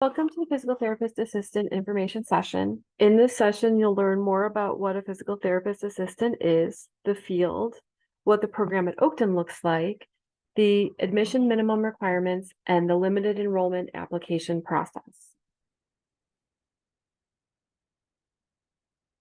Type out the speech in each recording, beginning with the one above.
Welcome to the Physical Therapist Assistant Information Session. In this session, you'll learn more about what a physical therapist assistant is, the field, what the program at Oakton looks like, the admission minimum requirements, and the limited enrollment application process.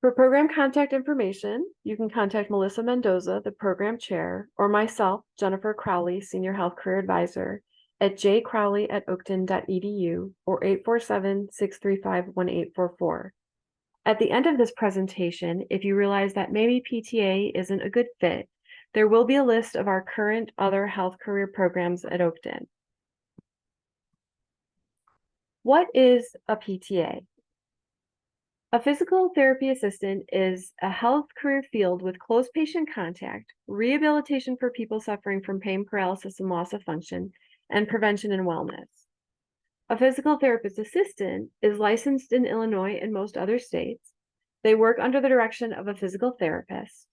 For program contact information, you can contact Melissa Mendoza, the program chair, or myself, Jennifer Crowley, Senior Health Career Advisor, at jcrowley@oakton.edu or 847-635-1844. At the end of this presentation, if you realize that maybe PTA isn't a good fit, there will be a list of our current other health career programs at Oakton. What is a PTA? A physical therapy assistant is a health career field with close patient contact, rehabilitation for people suffering from pain, paralysis, and loss of function, and prevention and wellness. A physical therapist assistant is licensed in Illinois and most other states. They work under the direction of a physical therapist.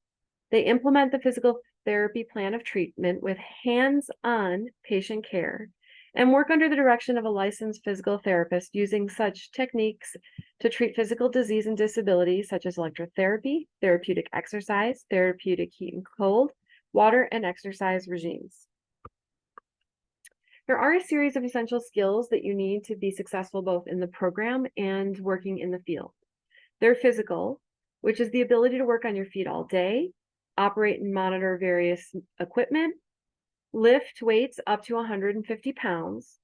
They implement the physical therapy plan of treatment with hands-on patient care and work under the direction of a licensed physical therapist using such techniques to treat physical disease and disability such as electrotherapy, therapeutic exercise, therapeutic heat and cold, water, and exercise regimes. There are a series of essential skills that you need to be successful both in the program and working in the field. They're physical, which is the ability to work on your feet all day, operate and monitor various equipment, lift weights up to 150 pounds.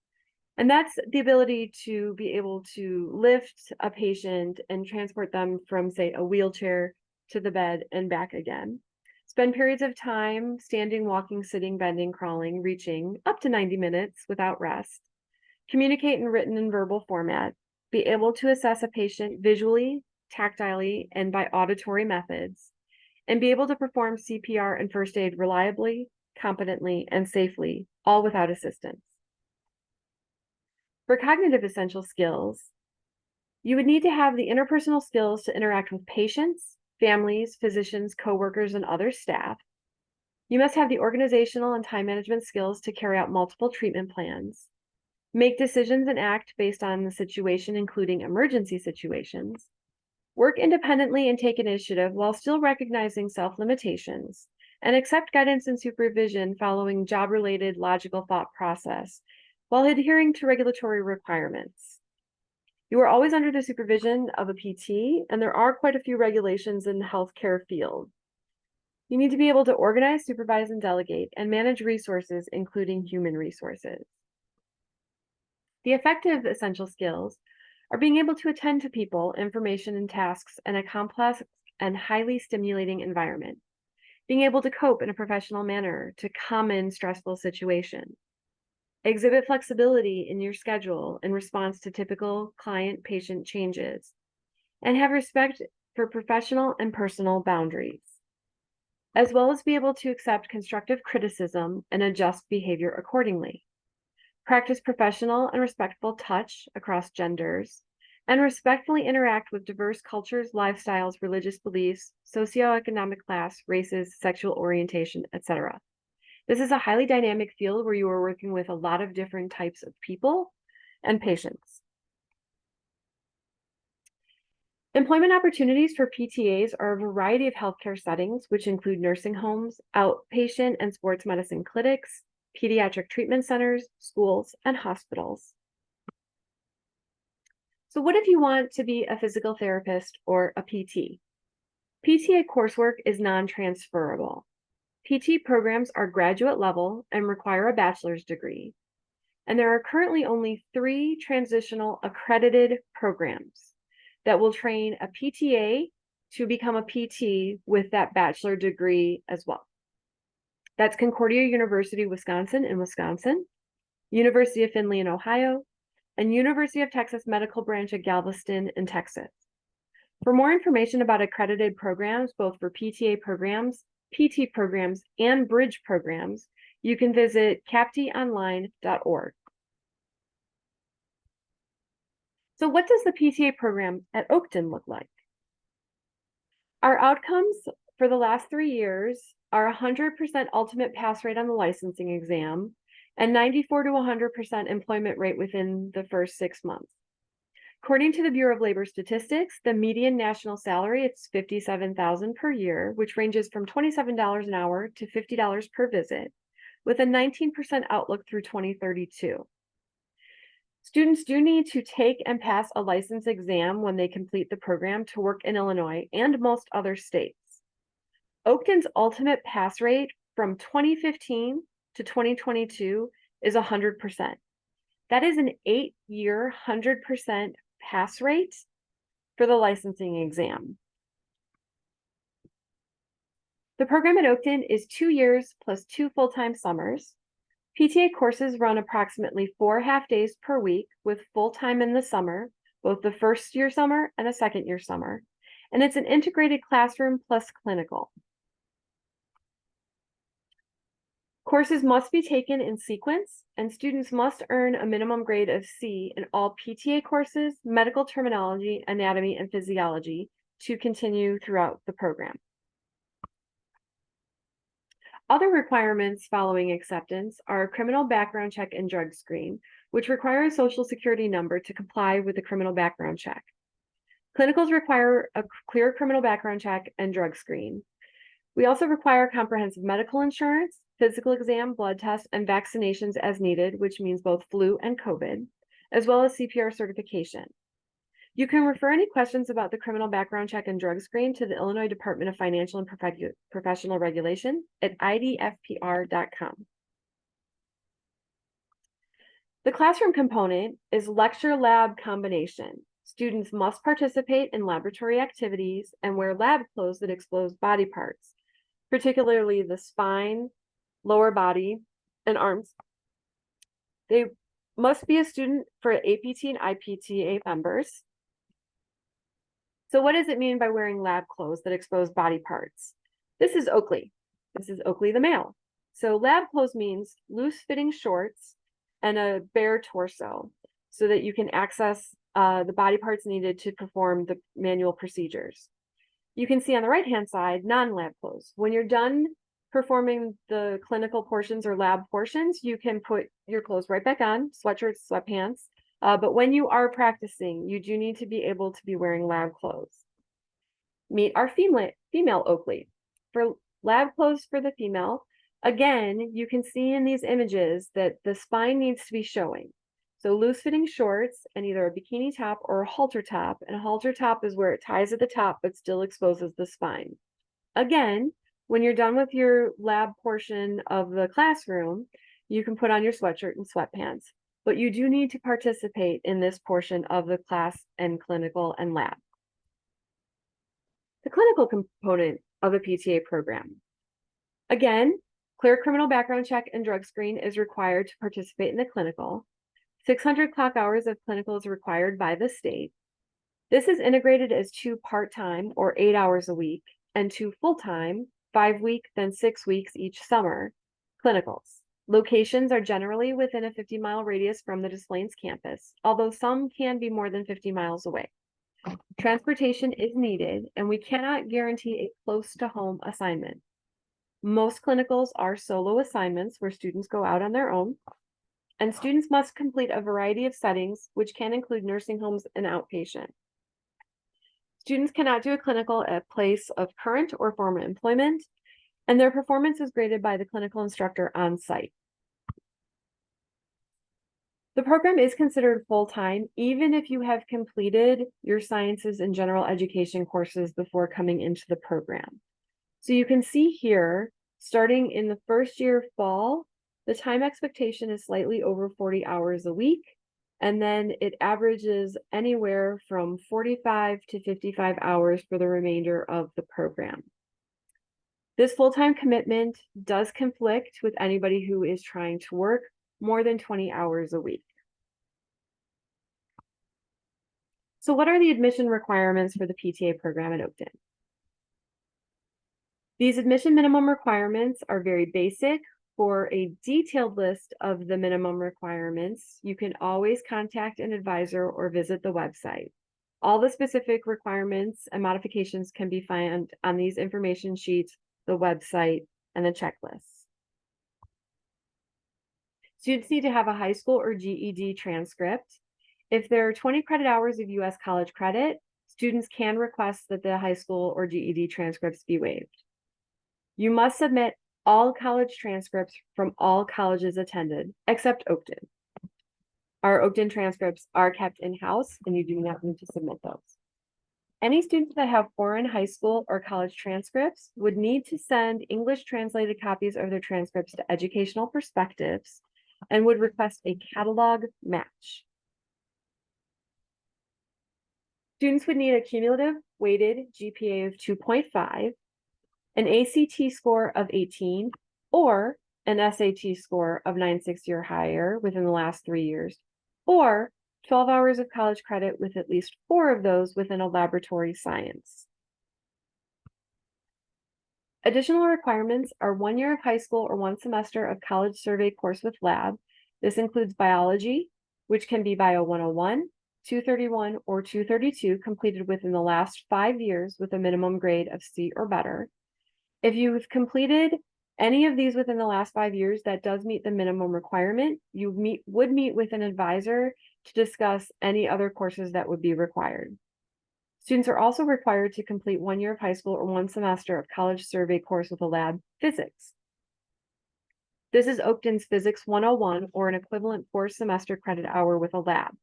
And that's the ability to be able to lift a patient and transport them from, say, a wheelchair to the bed and back again. Spend periods of time standing, walking, sitting, bending, crawling, reaching up to 90 minutes without rest. Communicate in written and verbal format. Be able to assess a patient visually, tactilely, and by auditory methods. And be able to perform CPR and first aid reliably, competently, and safely, all without assistance. For cognitive essential skills, you would need to have the interpersonal skills to interact with patients, families, physicians, coworkers, and other staff. You must have the organizational and time management skills to carry out multiple treatment plans, make decisions and act based on the situation, including emergency situations, work independently and take initiative while still recognizing self-limitations, and accept guidance and supervision following job-related logical thought process while adhering to regulatory requirements. You are always under the supervision of a PT, and there are quite a few regulations in the healthcare field. You need to be able to organize, supervise, and delegate, and manage resources, including human resources. The effective essential skills are being able to attend to people, information, and tasks in a complex and highly stimulating environment, being able to cope in a professional manner to common stressful situations, exhibit flexibility in your schedule in response to typical client-patient changes, and have respect for professional and personal boundaries, as well as be able to accept constructive criticism and adjust behavior accordingly. Practice professional and respectful touch across genders, and respectfully interact with diverse cultures, lifestyles, religious beliefs, socioeconomic class, races, sexual orientation, etc. This is a highly dynamic field where you are working with a lot of different types of people and patients. Employment opportunities for PTAs are a variety of healthcare settings, which include nursing homes, outpatient and sports medicine clinics, pediatric treatment centers, schools, and hospitals. So what if you want to be a physical therapist or a PT? PTA coursework is non-transferable. PT programs are graduate level and require a bachelor's degree. And there are currently only 3 transitional accredited programs that will train a PTA to become a PT with that bachelor degree as well. That's Concordia University, Wisconsin in Wisconsin, University of Findlay in Ohio, and University of Texas Medical Branch at Galveston in Texas. For more information about accredited programs, both for PTA programs, PT programs, and bridge programs, you can visit captionline.org. So what does the PTA program at Oakton look like? Our outcomes for the last 3 years are 100% ultimate pass rate on the licensing exam and 94 to 100% employment rate within the first 6 months. According to the Bureau of Labor Statistics, the median national salary is $57,000 per year, which ranges from $27 an hour to $50 per visit, with a 19% outlook through 2032. Students do need to take and pass a license exam when they complete the program to work in Illinois and most other states. Oakton's ultimate pass rate from 2015 to 2022 is 100%. That is an 8-year, 100% pass rate for the licensing exam. The program at Oakton is 2 years plus 2 full-time summers. PTA courses run approximately 4 half-days per week with full-time in the summer, both the first-year summer and the second-year summer. And it's an integrated classroom plus clinical. Courses must be taken in sequence, and students must earn a minimum grade of C in all PTA courses, medical terminology, anatomy, and physiology to continue throughout the program. Other requirements following acceptance are a criminal background check and drug screen, which require a social security number to comply with the criminal background check. Clinicals require a clear criminal background check and drug screen. We also require comprehensive medical insurance, physical exam, blood tests, and vaccinations as needed, which means both flu and COVID, as well as CPR certification. You can refer any questions about the criminal background check and drug screen to the Illinois Department of Financial and Professional Regulation at idfpr.com. The classroom component is lecture lab combination. Students must participate in laboratory activities and wear lab clothes that expose body parts, particularly the spine, lower body, and arms. They must be a student for APT and IPTA members. So what does it mean by wearing lab clothes that expose body parts? This is Oakley. This is Oakley the male. So lab clothes means loose fitting shorts and a bare torso so that you can access the body parts needed to perform the manual procedures. You can see on the right-hand side, non-lab clothes. When you're done performing the clinical portions or lab portions, you can put your clothes right back on, sweatshirts, sweatpants. But when you are practicing, you do need to be able to be wearing lab clothes. Meet our female Oakley. For lab clothes for the female, again, you can see in these images that the spine needs to be showing. So loose fitting shorts and either a bikini top or a halter top. And a halter top is where it ties at the top but still exposes the spine. Again, when you're done with your lab portion of the classroom, you can put on your sweatshirt and sweatpants. But you do need to participate in this portion of the class and clinical and lab. The clinical component of the PTA program. Again, clear criminal background check and drug screen is required to participate in the clinical. 600 clock hours of clinical is required by the state. This is integrated as 2 part-time or 8 hours a week and 2 full-time, 5-week, then 6 weeks each summer clinicals. Locations are generally within a 50-mile radius from the Des Plaines campus, although some can be more than 50 miles away. Transportation is needed, and we cannot guarantee a close-to-home assignment. Most clinicals are solo assignments where students go out on their own, and students must complete a variety of settings, which can include nursing homes and outpatient. Students cannot do a clinical at place of current or former employment, and their performance is graded by the clinical instructor on site. The program is considered full-time, even if you have completed your sciences and general education courses before coming into the program. So you can see here, starting in the first year fall, the time expectation is slightly over 40 hours a week, and then it averages anywhere from 45 to 55 hours for the remainder of the program. This full-time commitment does conflict with anybody who is trying to work more than 20 hours a week. So what are the admission requirements for the PTA program at Oakton? These admission minimum requirements are very basic. For a detailed list of the minimum requirements, you can always contact an advisor or visit the website. All the specific requirements and modifications can be found on these information sheets, the website, and the checklists. Students need to have a high school or GED transcript. If there are 20 credit hours of U.S. college credit, students can request that the high school or GED transcripts be waived. You must submit all college transcripts from all colleges attended, except Oakton. Our Oakton transcripts are kept in-house, and you do not need to submit those. Any students that have foreign high school or college transcripts would need to send English translated copies of their transcripts to Educational Perspectives and would request a catalog match. Students would need a cumulative weighted GPA of 2.5, an ACT score of 18, or an SAT score of 960 or higher within the last 3 years, or 12 hours of college credit with at least 4 of those within a laboratory science. Additional requirements are 1 year of high school or 1 semester of college survey course with lab. This includes biology, which can be Bio 101, 231, or 232, completed within the last 5 years with a minimum grade of C or better. If you've completed any of these within the last 5 years, that does meet the minimum requirement. You would meet with an advisor to discuss any other courses that would be required. Students are also required to complete 1 year of high school or 1 semester of college survey course with a lab physics. This is Oakton's Physics 101 or an equivalent 4-semester credit hour with a lab.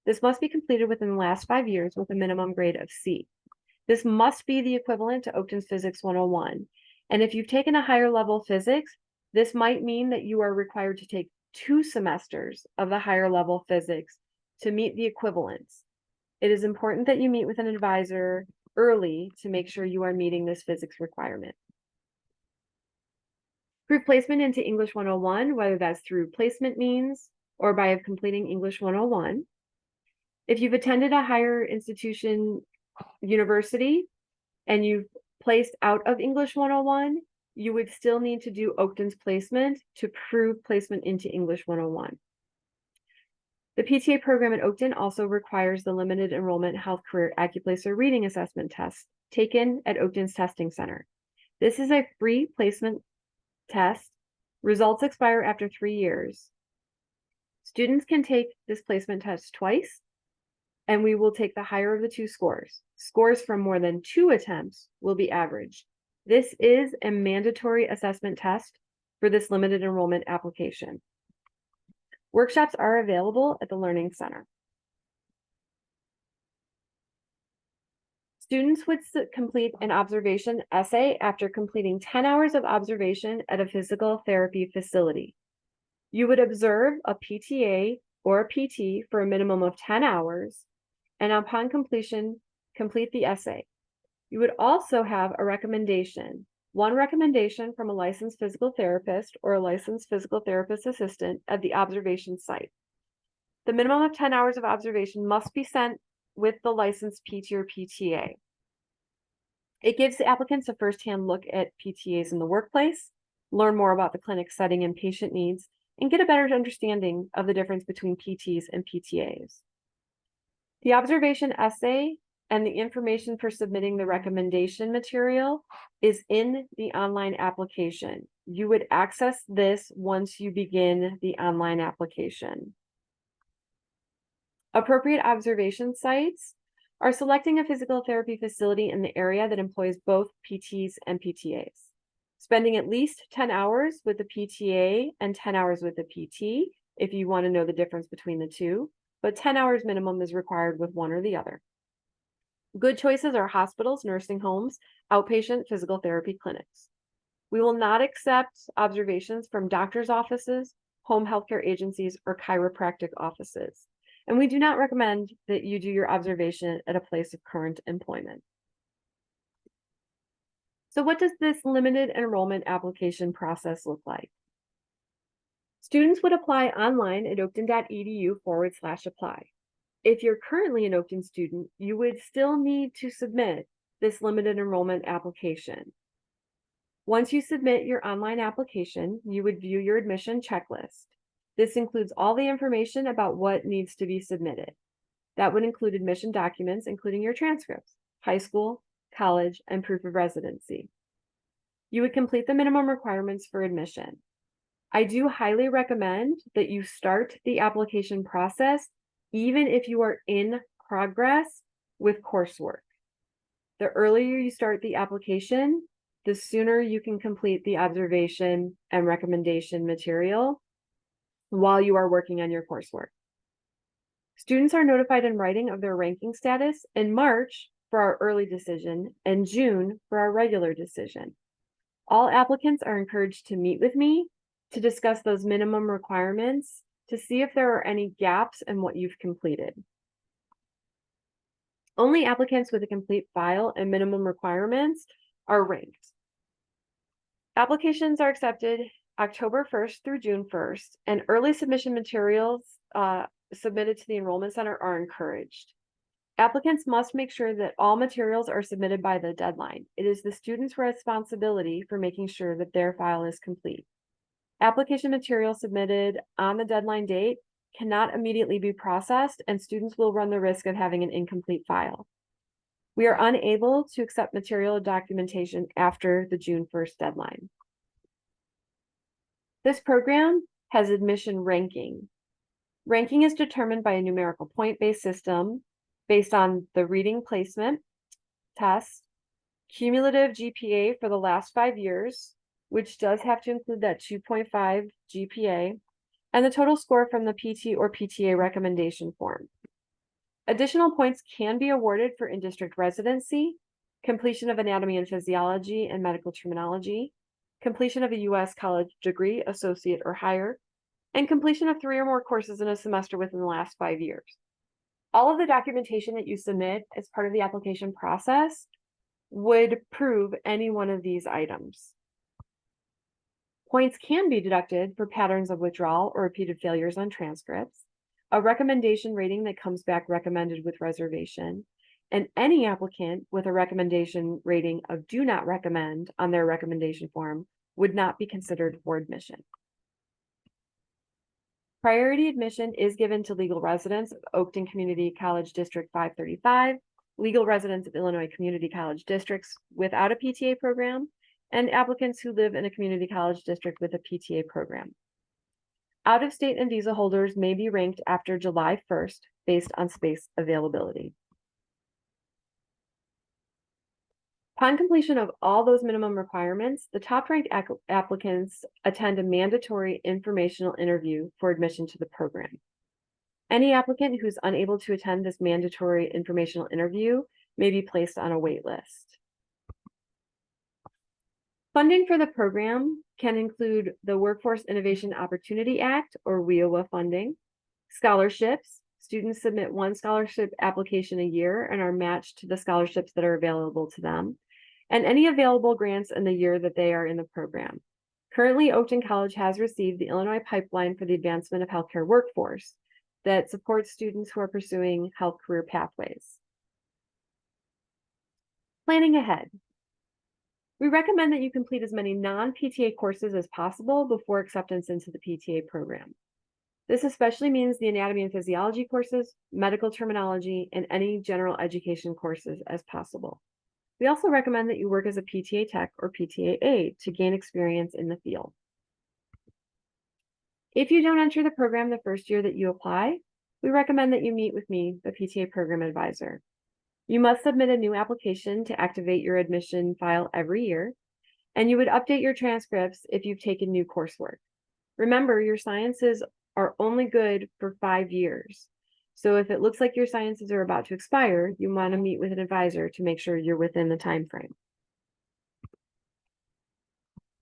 This must be completed within the last 5 years with a minimum grade of C. This must be the equivalent to Oakton's Physics 101. And if you've taken a higher level physics, this might mean that you are required to take 2 semesters of the higher level physics to meet the equivalence. It is important that you meet with an advisor early to make sure you are meeting this physics requirement. Through placement into English 101, whether that's through placement means or by completing English 101. If you've attended a higher institution, university, and you've placed out of English 101, you would still need to do Oakton's placement to prove placement into English 101. The PTA program at Oakton also requires the limited enrollment health career AccuPlacer reading assessment test taken at Oakton's testing center. This is a free placement test. Results expire after 3 years. Students can take this placement test twice, and we will take the higher of the 2 scores. Scores from more than 2 attempts will be averaged. This is a mandatory assessment test for this limited enrollment application. Workshops are available at the Learning Center. Students would complete an observation essay after completing 10 hours of observation at a physical therapy facility. You would observe a PTA or a PT for a minimum of 10 hours, and upon completion, complete the essay. You would also have a recommendation, one recommendation from a licensed physical therapist or a licensed physical therapist assistant at the observation site. The minimum of 10 hours of observation must be sent with the licensed PT or PTA. It gives the applicants a firsthand look at PTAs in the workplace, learn more about the clinic setting and patient needs, and get a better understanding of the difference between PTs and PTAs. The observation essay and the information for submitting the recommendation material is in the online application. You would access this once you begin the online application. Appropriate observation sites are selecting a physical therapy facility in the area that employs both PTs and PTAs. Spending at least 10 hours with the PTA and 10 hours with the PT if you want to know the difference between the two, but 10 hours minimum is required with one or the other. Good choices are hospitals, nursing homes, outpatient physical therapy clinics. We will not accept observations from doctors' offices, home healthcare agencies, or chiropractic offices. And we do not recommend that you do your observation at a place of current employment. So what does this limited enrollment application process look like? Students would apply online at oakton.edu/apply. If you're currently an Oakton student, you would still need to submit this limited enrollment application. Once you submit your online application, you would view your admission checklist. This includes all the information about what needs to be submitted. That would include admission documents, including your transcripts, high school, college, and proof of residency. You would complete the minimum requirements for admission. I do highly recommend that you start the application process even if you are in progress with coursework. The earlier you start the application, the sooner you can complete the observation and recommendation material while you are working on your coursework. Students are notified in writing of their ranking status in March for our early decision and June for our regular decision. All applicants are encouraged to meet with me to discuss those minimum requirements to see if there are any gaps in what you've completed. Only applicants with a complete file and minimum requirements are ranked. Applications are accepted October 1st through June 1st, and early submission materials submitted to the enrollment center are encouraged. Applicants must make sure that all materials are submitted by the deadline. It is the student's responsibility for making sure that their file is complete. Application material submitted on the deadline date cannot immediately be processed, and students will run the risk of having an incomplete file. We are unable to accept material documentation after the June 1st deadline. This program has admission ranking. Ranking is determined by a numerical point-based system based on the reading placement test, cumulative GPA for the last 5 years, which does have to include that 2.5 GPA, and the total score from the PT or PTA recommendation form. Additional points can be awarded for in-district residency, completion of anatomy and physiology and medical terminology, completion of a U.S. college degree, associate or higher, and completion of 3 or more courses in a semester within the last 5 years. All of the documentation that you submit as part of the application process would prove any one of these items. Points can be deducted for patterns of withdrawal or repeated failures on transcripts, a recommendation rating that comes back recommended with reservation, and any applicant with a recommendation rating of do not recommend on their recommendation form would not be considered for admission. Priority admission is given to legal residents of Oakton Community College District 535, legal residents of Illinois Community College districts without a PTA program, and applicants who live in a community college district with a PTA program. Out-of-state and visa holders may be ranked after July 1st based on space availability. Upon completion of all those minimum requirements, the top-ranked applicants attend a mandatory informational interview for admission to the program. Any applicant who's unable to attend this mandatory informational interview may be placed on a wait list. Funding for the program can include the Workforce Innovation Opportunity Act, or WIOA funding, scholarships. Students submit 1 scholarship application a year and are matched to the scholarships that are available to them, and any available grants in the year that they are in the program. Currently, Oakton College has received the Illinois Pipeline for the Advancement of Healthcare Workforce that supports students who are pursuing health career pathways. Planning ahead. We recommend that you complete as many non-PTA courses as possible before acceptance into the PTA program. This especially means the anatomy and physiology courses, medical terminology, and any general education courses as possible. We also recommend that you work as a PTA tech or PTA aide to gain experience in the field. If you don't enter the program the first year that you apply, we recommend that you meet with me, the PTA program advisor. You must submit a new application to activate your admission file every year, and you would update your transcripts if you've taken new coursework. Remember, your sciences are only good for 5 years. So if it looks like your sciences are about to expire, you want to meet with an advisor to make sure you're within the time frame.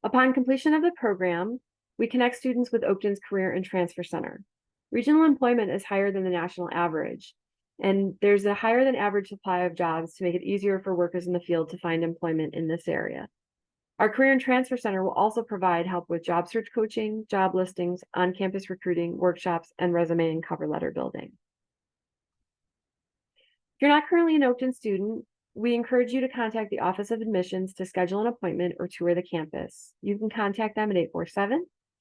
Upon completion of the program, we connect students with Oakton's Career and Transfer Center. Regional employment is higher than the national average, and there's a higher than average supply of jobs to make it easier for workers in the field to find employment in this area. Our Career and Transfer Center will also provide help with job search coaching, job listings, on-campus recruiting, workshops, and resume and cover letter building. If you're not currently an Oakton student, we encourage you to contact the Office of Admissions to schedule an appointment or tour the campus. You can contact them at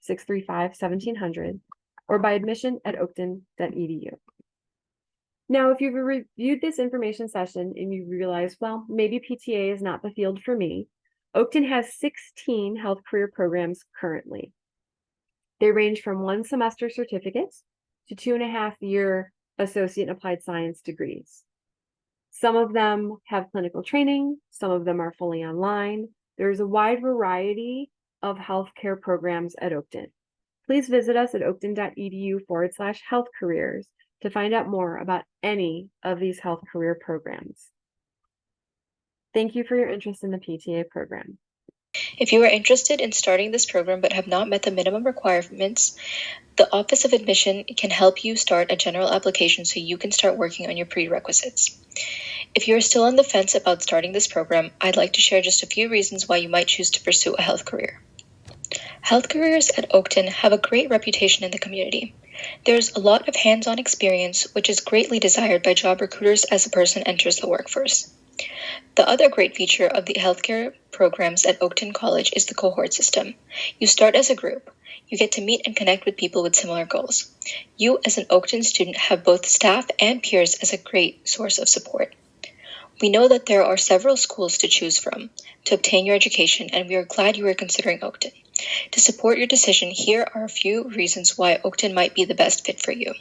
847-635-1700 or by admission@oakton.edu. Now, if you've reviewed this information session and you realize, well, maybe PTA is not the field for me, Oakton has 16 health career programs currently. They range from 1 semester certificates to 2.5-year associate and applied science degrees. Some of them have clinical training, some of them are fully online. There's a wide variety of healthcare programs at Oakton. Please visit us at oakton.edu/health careers to find out more about any of these health career programs. Thank you for your interest in the PTA program. If you are interested in starting this program but have not met the minimum requirements, the Office of Admission can help you start a general application so you can start working on your prerequisites. If you are still on the fence about starting this program, I'd like to share just a few reasons why you might choose to pursue a health career. Health careers at Oakton have a great reputation in the community. There's a lot of hands-on experience, which is greatly desired by job recruiters as a person enters the workforce. The other great feature of the healthcare programs at Oakton College is the cohort system. You start as a group. You get to meet and connect with people with similar goals. You, as an Oakton student, have both staff and peers as a great source of support. We know that there are several schools to choose from to obtain your education, and we are glad you are considering Oakton. To support your decision, here are a few reasons why Oakton might be the best fit for you.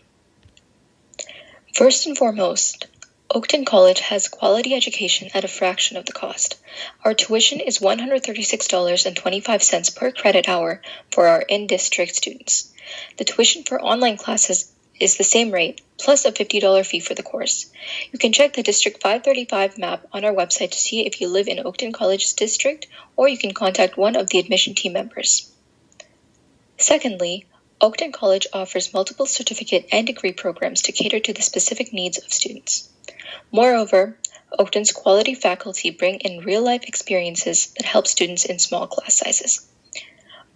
First and foremost, Oakton College has quality education at a fraction of the cost. Our tuition is $136.25 per credit hour for our in-district students. The tuition for online classes is the same rate, plus a $50 fee for the course. You can check the District 535 map on our website to see if you live in Oakton College's district, or you can contact one of the admission team members. Secondly, Oakton College offers multiple certificate and degree programs to cater to the specific needs of students. Moreover, Oakton's quality faculty bring in real-life experiences that help students in small class sizes.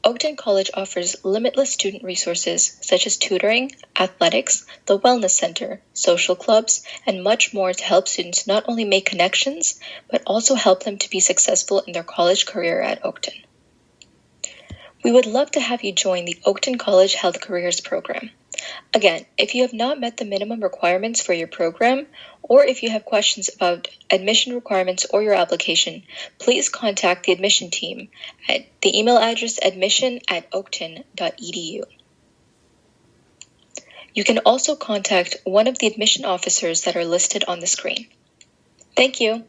Oakton College offers limitless student resources such as tutoring, athletics, the wellness center, social clubs, and much more to help students not only make connections, but also help them to be successful in their college career at Oakton. We would love to have you join the Oakton College Health Careers program. Again, if you have not met the minimum requirements for your program, or if you have questions about admission requirements or your application, please contact the admission team at the email address admission@oakton.edu. You can also contact one of the admission officers that are listed on the screen. Thank you.